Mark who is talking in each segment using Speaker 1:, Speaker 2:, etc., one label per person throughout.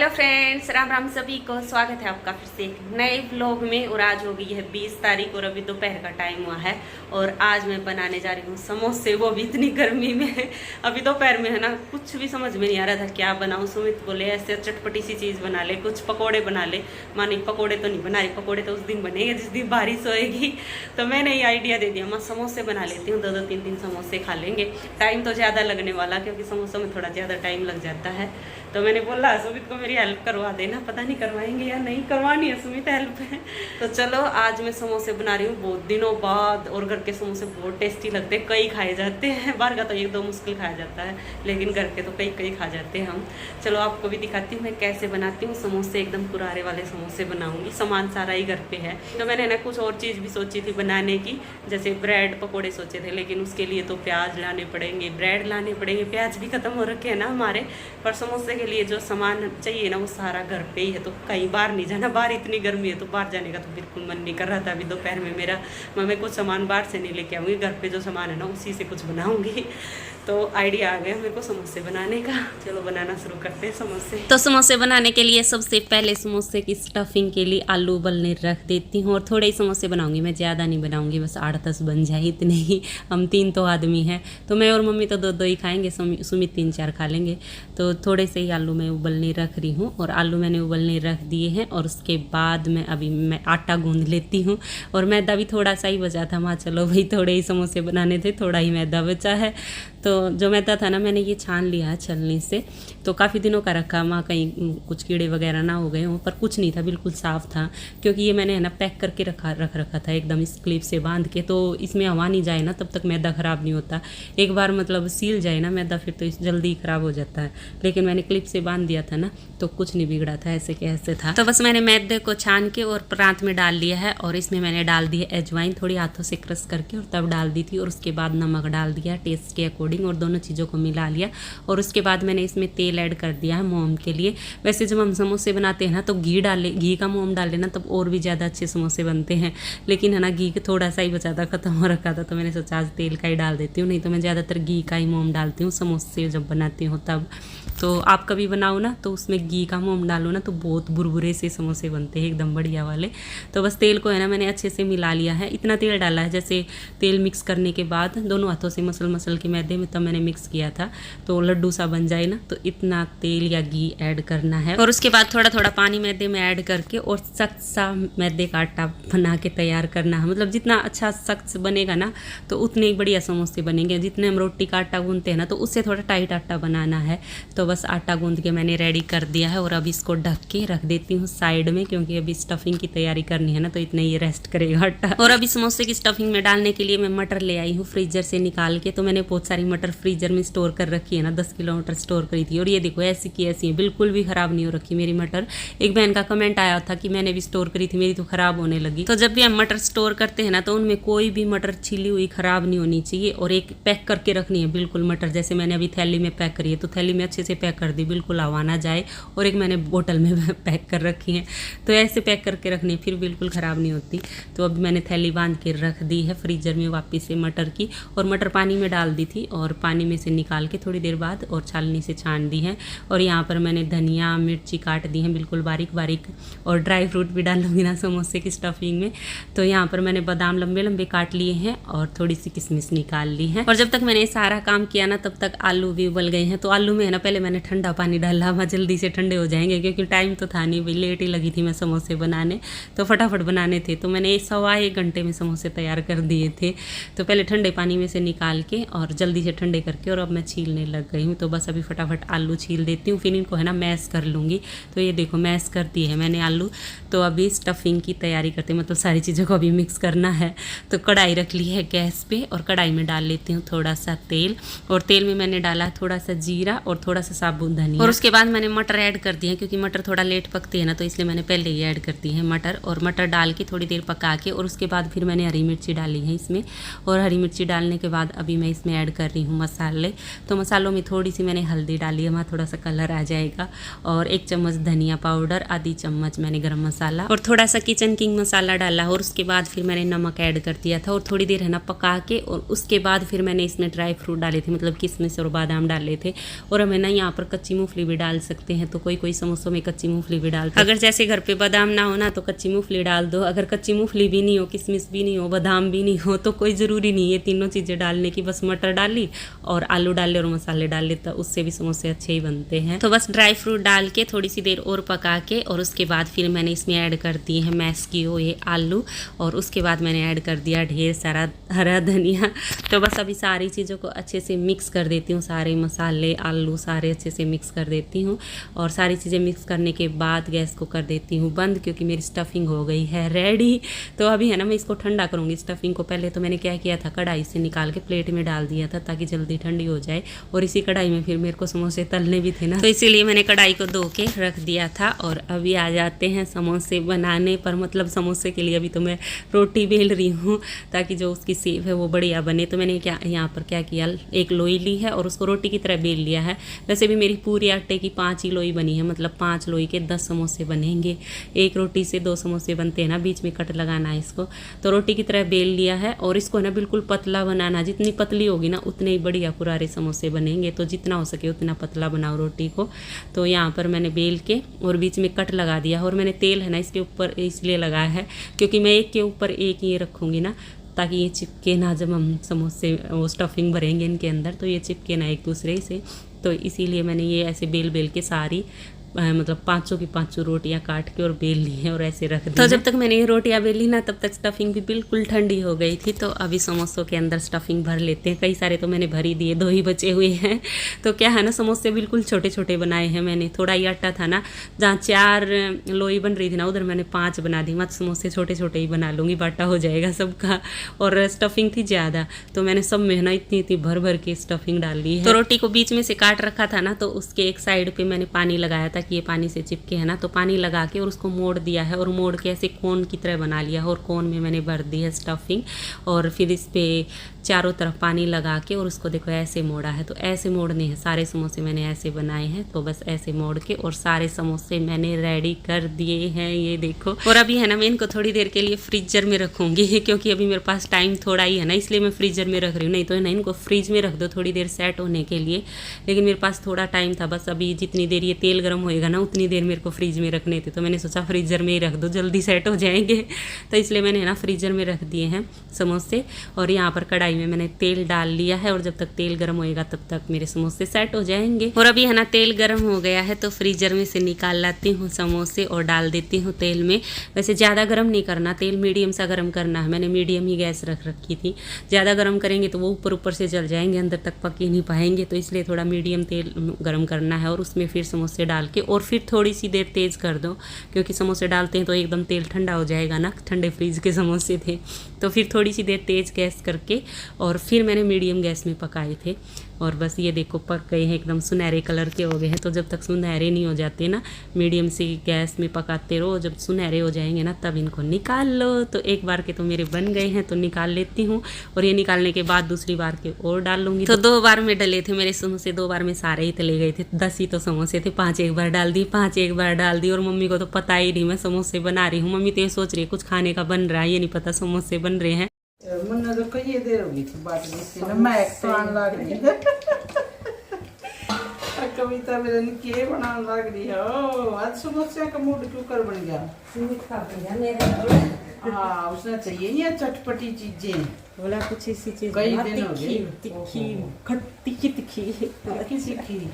Speaker 1: Hello friends, Ram Ram सभी को। स्वागत है आपका फिर से एक नए व्लॉग में। और आज हो गई है 20 तारीख और अभी दोपहर का टाइम हुआ है। और आज मैं बनाने जा रही हूँ समोसे, वो भी इतनी गर्मी में। अभी दोपहर में है ना, कुछ भी समझ में नहीं आ रहा था क्या बनाऊँ। सुमित बोले ऐसे चटपटी सी चीज़ बना ले, कुछ पकौड़े बना ले। मानी पकौड़े तो नहीं बना रही, पकौड़े तो उस दिन बनेंगे जिस दिन बारिश होएगी। तो मैंने ये आइडिया दे दिया, मैं समोसे बना लेती हूँ, 2-3 समोसे खा लेंगे। टाइम तो ज़्यादा लगने वाला, क्योंकि समोसों में थोड़ा ज़्यादा टाइम लग जाता है। तो मैंने बोला सुमित को मेरी हेल्प करवा देना, पता नहीं करवाएंगे या नहीं। करवानी है सुमित हेल्प है। तो चलो आज मैं समोसे बना रही हूँ बहुत दिनों बाद। और घर के समोसे बहुत टेस्टी लगते हैं, कई खाए जाते हैं। बाहर का तो 1-2 मुश्किल खाया जाता है, लेकिन घर के तो कई खा जाते हैं हम। चलो आपको भी दिखाती हूँ मैं कैसे बनाती हूँ समोसे। एकदम कुरारे वाले समोसे बनाऊंगी, सामान सारा ही घर पे है। तो मैंने ना कुछ और चीज़ भी सोची थी बनाने की, जैसे ब्रेड पकौड़े सोचे थे, लेकिन उसके लिए तो प्याज लाने पड़ेंगे, ब्रेड लाने पड़ेंगे। प्याज भी खत्म हो रखे हैं ना हमारे, पर समोसे के लिए जो सामान चाहिए ना वो सारा घर पे ही है। तो कहीं बाहर नहीं जाना, बाहर इतनी गर्मी है तो बाहर जाने का तो बिल्कुल मन नहीं कर रहा था। अभी दोपहर में मेरा मैं कुछ सामान बाहर से नहीं लेके आऊँगी, घर पे जो सामान है ना उसी से कुछ बनाऊँगी। तो आइडिया आ गया मेरे को समोसे बनाने का। चलो बनाना शुरू करते हैं समोसे। तो समोसे बनाने के लिए सबसे पहले समोसे की स्टफिंग के लिए आलू उबलने रख देती हूँ। और थोड़े ही समोसे बनाऊंगी, मैं ज़्यादा नहीं बनाऊंगी, बस 8-10 बन जाए इतने ही। हम 3 तो आदमी हैं, तो मैं और मम्मी तो 2-2 ही खाएंगे, सुमित 3-4 खा लेंगे। तो थोड़े से ही आलू मैं उबलने रख रही हूँ। और आलू मैंने उबलने रख दिए हैं। और उसके बाद मैं आटा गूँध लेती हूँ। और मैदा भी थोड़ा सा ही बचा था, माँ चलो भाई थोड़े ही समोसे बनाने थे, थोड़ा ही मैदा बचा है। तो जो मैदा था ना, मैंने ये छान लिया है छलनी से। तो काफ़ी दिनों का रखा, माँ कहीं कुछ कीड़े वगैरह ना हो गए हों, पर कुछ नहीं था, बिल्कुल साफ़ था। क्योंकि ये मैंने है ना पैक करके रख रखा था एकदम इस क्लिप से बांध के। तो इसमें हवा नहीं जाए ना तब तक मैदा ख़राब नहीं होता। एक बार मतलब सील जाए ना मैदा, फिर तो जल्दी ख़राब हो जाता है। लेकिन मैंने क्लिप से बांध दिया था ना, तो कुछ नहीं बिगड़ा था, ऐसे के ऐसे था। तो बस मैंने मैदे को छान के और प्रांत में डाल लिया है। और इसमें मैंने डाल दी है अजवाइन, थोड़ी हाथों से क्रश करके, और तब डाल दी थी। और उसके बाद नमक डाल दिया टेस्ट के अकॉर्डिंग, और दोनों चीज़ों को मिला लिया। और उसके बाद मैंने इसमें तेल ऐड कर दिया है मोम के लिए। वैसे जब हम समोसे बनाते हैं ना तो घी का मोम डाल लेना, तब और भी ज़्यादा अच्छे समोसे बनते हैं। लेकिन है ना घी थोड़ा सा ही बचा था, ख़त्म हो रखा था, तो मैंने सोचा आज तेल का ही डाल देती हूँ। नहीं तो मैं ज़्यादातर घी का ही मोम डालती हूँ समोसे जब बनाती हूँ तब। तो आप कभी बनाओ ना तो उसमें घी का मोम डालो ना, तो बहुत बुरबुरे से समोसे बनते हैं एकदम बढ़िया वाले। तो बस तेल को है ना मैंने अच्छे से मिला लिया है। इतना तेल डाला है, जैसे तेल मिक्स करने के बाद दोनों हाथों से मसल के मैदे में तब मैंने मिक्स किया था, तो लड्डू सा बन जाए ना, तो इतना तेल या घी ऐड करना है। और उसके बाद थोड़ा थोड़ा पानी मैदे में ऐड करके और सख्त सा मैदे का आटा बना के तैयार करना है। मतलब जितना अच्छा सख्त बनेगा ना तो उतने ही बढ़िया समोसे बनेंगे। जितने हम रोटी का आटा गूंथते हैं ना, तो उससे थोड़ा टाइट आटा बनाना है। तो बस आटा गूंथ के मैंने रेडी कर दिया है। और अब इसको ढक के रख देती हूँ साइड में, क्योंकि अभी स्टफिंग की तैयारी करनी है ना, तो इतने ही रेस्ट करेगा आटा। और अभी समोसे की स्टफिंग में डालने के लिए मैं मटर ले आई हूँ फ्रीजर से निकाल के। तो मैंने बहुत सारी मटर फ्रीजर में स्टोर कर रखी है ना, 10 किलो मटर स्टोर करी थी। और ये देखो ऐसी की ऐसी है, बिल्कुल भी खराब नहीं हो रखी मेरी मटर। एक बहन का कमेंट आया था कि मैंने भी स्टोर करी थी, मेरी तो खराब होने लगी। तो जब भी हम मटर स्टोर करते हैं ना, तो उनमें कोई भी मटर छिली हुई खराब नहीं होनी चाहिए। और एक पैक करके रखनी है बिल्कुल मटर, जैसे मैंने अभी थैली में पैक करी है, तो थैली में अच्छे से पैक कर दी, बिल्कुल हवा ना जाए। और एक मैंने बोतल में पैक कर रखी है, तो ऐसे पैक करके रखनी है, फिर बिल्कुल ख़राब नहीं होती। तो अब मैंने थैली बांध के रख दी है फ्रीजर में वापस से मटर की। और मटर पानी में डाल दी थी, और पानी में से निकाल के थोड़ी देर बाद और छालनी से छान दी है। और यहाँ पर मैंने धनिया मिर्ची काट दी है बिल्कुल बारीक बारीक। और ड्राई फ्रूट भी डालूंगी ना समोसे की स्टफिंग में। तो यहाँ पर मैंने बादाम लंबे लंबे काट लिए हैं और थोड़ी सी किशमिश निकाल ली है। और जब तक मैंने सारा काम किया ना, तब तक आलू भी उबल गए हैं। तो आलू में है ना पहले मैंने ठंडा पानी डाला, वहाँ जल्दी से ठंडे हो जाएंगे, क्योंकि टाइम तो था नहीं भाई, लेट ही लगी थी मैं समोसे बनाने, तो फटाफट बनाने थे। तो मैंने 1.25 घंटे में समोसे तैयार कर दिए थे। तो पहले ठंडे पानी में से निकाल के और जल्दी से ठंडे करके, और अब मैं छीलने लग गई हूँ। तो बस अभी फटाफट आलू छील देती हूँ, फिर इनको है ना मैश कर लूँगी। तो ये देखो मैश कर दी है मैंने आलू। तो अभी स्टफिंग की तैयारी करते हैं, मतलब सारी चीज़ों को अभी मिक्स करना है। तो कढ़ाई रख ली है गैस पे, और कढ़ाई में डाल लेती हूँ थोड़ा सा तेल। और तेल में मैंने डाला थोड़ा सा जीरा और थोड़ा सा साबुत धनिया। और उसके बाद मैंने मटर ऐड कर दिए, क्योंकि मटर थोड़ा लेट पकते हैं ना, तो इसलिए मैंने पहले ही ऐड कर दी है मटर। और मटर डाल के थोड़ी देर पका के, और उसके बाद फिर मैंने हरी मिर्ची डाली है इसमें। और हरी मिर्ची डालने के बाद अभी मैं इसमें ऐड कर रही रही हूँ मसाले। तो मसालों में थोड़ी सी मैंने हल्दी डाली है, वहाँ थोड़ा सा कलर आ जाएगा, और 1 चम्मच धनिया पाउडर, आधी चम्मच मैंने गरम मसाला और थोड़ा सा किचन किंग मसाला डाला, और उसके बाद फिर मैंने नमक ऐड कर दिया था और थोड़ी देर है ना पका के, और उसके बाद फिर मैंने इसमें ड्राई फ्रूट डाले थे, मतलब किशमिश और बादाम डाले थे। और हमें ना यहाँ पर कच्ची मूंगफली भी डाल सकते हैं, तो कोई कोई समोसों में कच्ची मूंगफली भी डालते हैं। अगर जैसे घर पे बादाम ना हो ना तो कच्ची मूंगफली डाल दो, अगर कच्ची मूंगफली भी नहीं हो, किशमिश भी नहीं हो, बादाम भी नहीं हो, तो कोई ज़रूरी नहीं है तीनों चीज़ें डालने की। बस मटर डाली और आलू डाले और मसाले डाल ले, तो उससे भी समोसे अच्छे ही बनते हैं। तो बस ड्राई फ्रूट डाल के थोड़ी सी देर और पका के, और उसके बाद फिर मैंने इसमें ऐड कर दिए हैं मैश किए हुए आलू, और उसके बाद मैंने ऐड कर दिया ढेर सारा हरा धनिया। तो बस अभी सारी चीज़ों को अच्छे से मिक्स कर देती हूँ, सारे मसाले आलू सारे अच्छे से मिक्स कर देती हूँ, और सारी चीज़ें मिक्स करने के बाद गैस को कर देती हूँ बंद, क्योंकि मेरी स्टफिंग हो गई है रेडी। तो अभी है ना मैं इसको ठंडा करूँगी स्टफिंग को। पहले तो मैंने क्या किया था, कढ़ाई से निकाल के प्लेट में डाल दिया था ताकि जल्दी ठंडी हो जाए, और इसी कढ़ाई में फिर मेरे को समोसे तलने भी थे ना, तो इसीलिए मैंने कढ़ाई को धो के रख दिया था। और अभी आ जाते हैं समोसे बनाने पर। मतलब समोसे के लिए अभी तो मैं रोटी बेल रही हूँ ताकि जो उसकी शेप है वो बढ़िया बने। तो मैंने क्या यहाँ पर क्या किया, एक लोई ली है और उसको रोटी की तरह बेल लिया है। वैसे भी मेरी पूरी आटे की 5 ही लोई बनी है, मतलब 5 लोई के 10 समोसे बनेंगे। एक रोटी से 2 समोसे बनते हैं ना, बीच में कट लगाना है इसको। तो रोटी की तरह बेल लिया है, और इसको ना बिल्कुल पतला बनाना, जितनी पतली होगी ना उतने ही बढ़िया कुरारे समोसे बनेंगे। तो जितना हो सके उतना पतला बनाओ रोटी को। तो यहाँ पर मैंने बेल के और बीच में कट लगा दिया, और मैंने तेल है ना इसके ऊपर इसलिए लगाया है क्योंकि मैं एक के ऊपर एक ये रखूँगी ना, ताकि ये चिपके ना, जब हम समोसे वो स्टफिंग भरेंगे इनके अंदर तो ये चिपके ना एक दूसरे से। तो इसीलिए मैंने ये ऐसे बेल बेल के सारी मतलब 500 की 500 रोटियां काट के और बेल ली है और ऐसे रख दी। तो जब तक मैंने ये रोटियां बेली ना तब तक स्टफिंग भी बिल्कुल ठंडी हो गई थी। तो अभी समोसों के अंदर स्टफिंग भर लेते हैं। कई सारे तो मैंने भर ही दिए, 2 ही बचे हुए हैं। तो क्या है ना, समोसे बिल्कुल छोटे छोटे बनाए हैं मैंने। थोड़ा ही आटा था ना, जहाँ 4 लोई बन रही थी ना उधर मैंने 5 बना दी। मत समोसे छोटे छोटे ही बना लूँगी, बाटा हो जाएगा सबका। और स्टफिंग थी ज़्यादा तो मैंने सब में ना इतनी इतनी भर भर के स्टफिंग डाल ली है। तो रोटी को बीच में से काट रखा था ना, तो उसके एक साइड पे मैंने पानी लगाया था कि ये पानी से चिपके है ना, तो पानी लगा के और उसको मोड़ दिया है, और मोड़ के ऐसे कोन की तरह बना लिया, और कोन में मैंने भर दी है स्टफिंग। और फिर इस पे चारों तरफ पानी लगा के और उसको देखो ऐसे मोड़ा है। तो ऐसे मोड़ने हैं सारे समोसे, मैंने ऐसे बनाए हैं। तो बस ऐसे मोड़ के और सारे समोसे मैंने रेडी कर दिए हैं, ये देखो। और अभी है ना मैं इनको थोड़ी देर के लिए फ्रीजर में रखूँगी, क्योंकि अभी मेरे पास टाइम थोड़ा ही है ना, इसलिए मैं फ्रीजर में रख रही हूँ। नहीं तो ना इनको फ्रीज में रख दो थोड़ी देर सेट होने के लिए, लेकिन मेरे पास थोड़ा टाइम था। बस अभी जितनी देर ये तेल गर्म होएगा ना उतनी देर मेरे को फ्रीज में रखने थे, तो मैंने सोचा फ्रीजर में ही रख दो, जल्दी सेट हो जाएंगे। तो इसलिए मैंने ना फ्रीजर में रख दिए हैं समोसे। और यहाँ पर कढ़ाई में मैंने तेल डाल लिया है, और जब तक तेल गर्म होएगा तब तक मेरे समोसे सेट हो जाएंगे। और अभी है ना तेल गर्म हो गया है, तो फ्रीजर में से निकाल लाती हूँ समोसे और डाल देती हूँ तेल में। वैसे ज़्यादा गर्म नहीं करना, तेल मीडियम सा गर्म करना है। मैंने मीडियम ही गैस रख रखी थी। ज़्यादा गर्म करेंगे तो वो ऊपर ऊपर से जल जाएंगे, अंदर तक पक ही नहीं पाएंगे। तो इसलिए थोड़ा मीडियम तेल गर्म करना है, और उसमें फिर समोसे डाल के और फिर थोड़ी सी देर तेज़ कर दो, क्योंकि समोसे डालते हैं तो एकदम तेल ठंडा हो जाएगा ना, ठंडे फ्रीज के समोसे थे। तो फिर थोड़ी सी देर तेज़ गैस करके और फिर मैंने मीडियम गैस में पकाए थे। और बस ये देखो पक गए हैं, एकदम सुनहरे कलर के हो गए हैं। तो जब तक सुनहरे नहीं हो जाते ना, मीडियम सी गैस में पकाते रहो, जब सुनहरे हो जाएंगे ना तब इनको निकाल लो। तो एक बार के तो मेरे बन गए हैं, तो निकाल लेती हूँ। और ये निकालने के बाद दूसरी बार के और डाल लूँगी। तो 2 बार में डले थे मेरे समोसे, 2 बार में सारे ही तले गए थे। 10 ही तो समोसे थे, 5 एक बार डाल दी, 5 एक बार डाल दी। और मम्मी को तो पता ही नहीं मैं समोसे बना रही हूँ। मम्मी तो ये सोच रही है कुछ खाने का बन रहा है, ये नहीं पता समोसे बन रहे हैं।
Speaker 2: मुन्ना तो कई देर होगी थी बात जिससे ना मैं तो आने लग रही है। कविता मेरे ने के बनाने लग रही है। ओ आज समोसे का मूड क्यों कर बन गया?
Speaker 1: मीठा बन गया मेरा।
Speaker 2: हाँ उसने चाहिए ये चटपटी चीजें,
Speaker 1: बोला कुछ ऐसी चीज
Speaker 2: कई दिन हो गए।
Speaker 1: तिखी खट्टी तिखी
Speaker 2: सीखी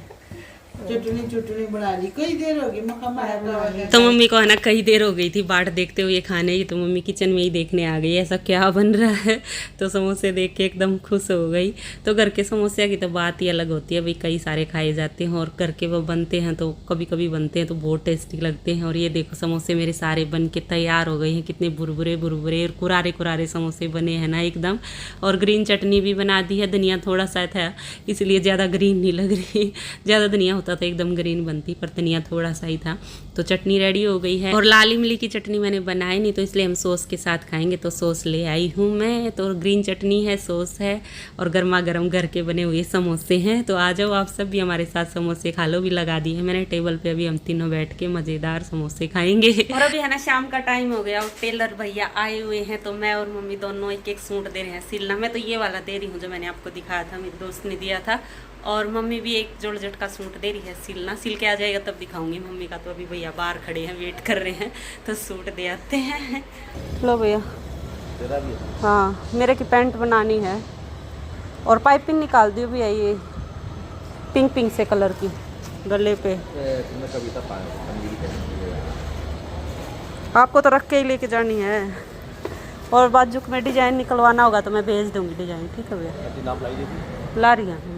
Speaker 2: चटनी चटनी बना ली, कई देर हो गई मक्का मारा।
Speaker 1: तो मम्मी को है ना कई देर हो गई थी बाट देखते हुए खाने की। तो मम्मी किचन में ही देखने आ गई ऐसा क्या बन रहा है। तो समोसे देख के एकदम खुश हो गई। तो घर के समोसे की तो बात ही अलग होती है भाई, कई सारे खाए जाते हैं और घर के वो बनते हैं तो कभी कभी बनते हैं तो बहुत टेस्टी लगते हैं। और ये देखो समोसे मेरे सारे बन के तैयार हो गए हैं, कितने बुरबुरे बुरबुरे और कुरारे कुरारे समोसे बने हैं ना एकदम। और ग्रीन चटनी भी बना दी है, धनिया थोड़ा सा था इसलिए ज़्यादा ग्रीन नहीं लग रही, ज़्यादा धनिया होता तो एकदम ग्रीन बनती, पर धनिया थोड़ा सा ही था। तो चटनी रेडी हो गई है और लाल इमली की चटनी मैंने बनाई नहीं, तो इसलिए हम सॉस के साथ खाएंगे। तो सॉस ले आई हूँ मैं, तो ग्रीन चटनी है, सॉस है और गर्मा गर्म घर के बने हुए समोसे हैं। तो आ जाओ आप सब भी हमारे साथ समोसे खा लो। भी लगा दिए मैंने टेबल पे, अभी हम तीनों बैठ के मज़ेदार समोसे खाएंगे। और अभी है ना शाम का टाइम हो गया और टेलर भैया आए हुए हैं, तो मैं और मम्मी दोनों एक एक सूट दे रहे हैं सिलना। मैं तो ये वाला दे रही हूँ जो मैंने आपको दिखाया था, मेरी दोस्त ने दिया था, और मम्मी भी एक जोड़जट का सूट दे रही है सिलना। सिल के आ जाएगा तब दिखाऊंगी मम्मी का। तो अभी भैया बाहर खड़े हैं, वेट कर रहे हैं, तो सूट दे आते हैं। लो भैया, हाँ मेरे की पैंट बनानी है और पाइपिंग निकाल दी भैया, ये पिंक पिंक से कलर की गले पे। आपको तो रख के ही लेके जानी है, और बाजू में डिजाइन निकलवाना होगा तो मैं भेज दूंगी डिजाइन, ठीक है भैया? ला रही है।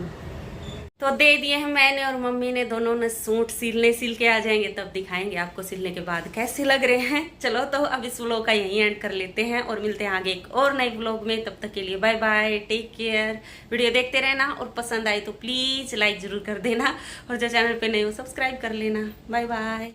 Speaker 1: तो दे दिए हैं मैंने और मम्मी ने, दोनों ने सूट सिल के आ जाएंगे तब दिखाएंगे आपको सिलने के बाद कैसे लग रहे हैं। चलो तो अब इस व्लॉग का यहीं एंड कर लेते हैं और मिलते हैं आगे एक और नए व्लॉग में। तब तक के लिए bye bye, take care. Video देखते रहना और पसंद आए तो प्लीज लाइक जरूर कर देना, और जो चैनल पे नए हो सब्सक्राइब कर लेना। Bye bye.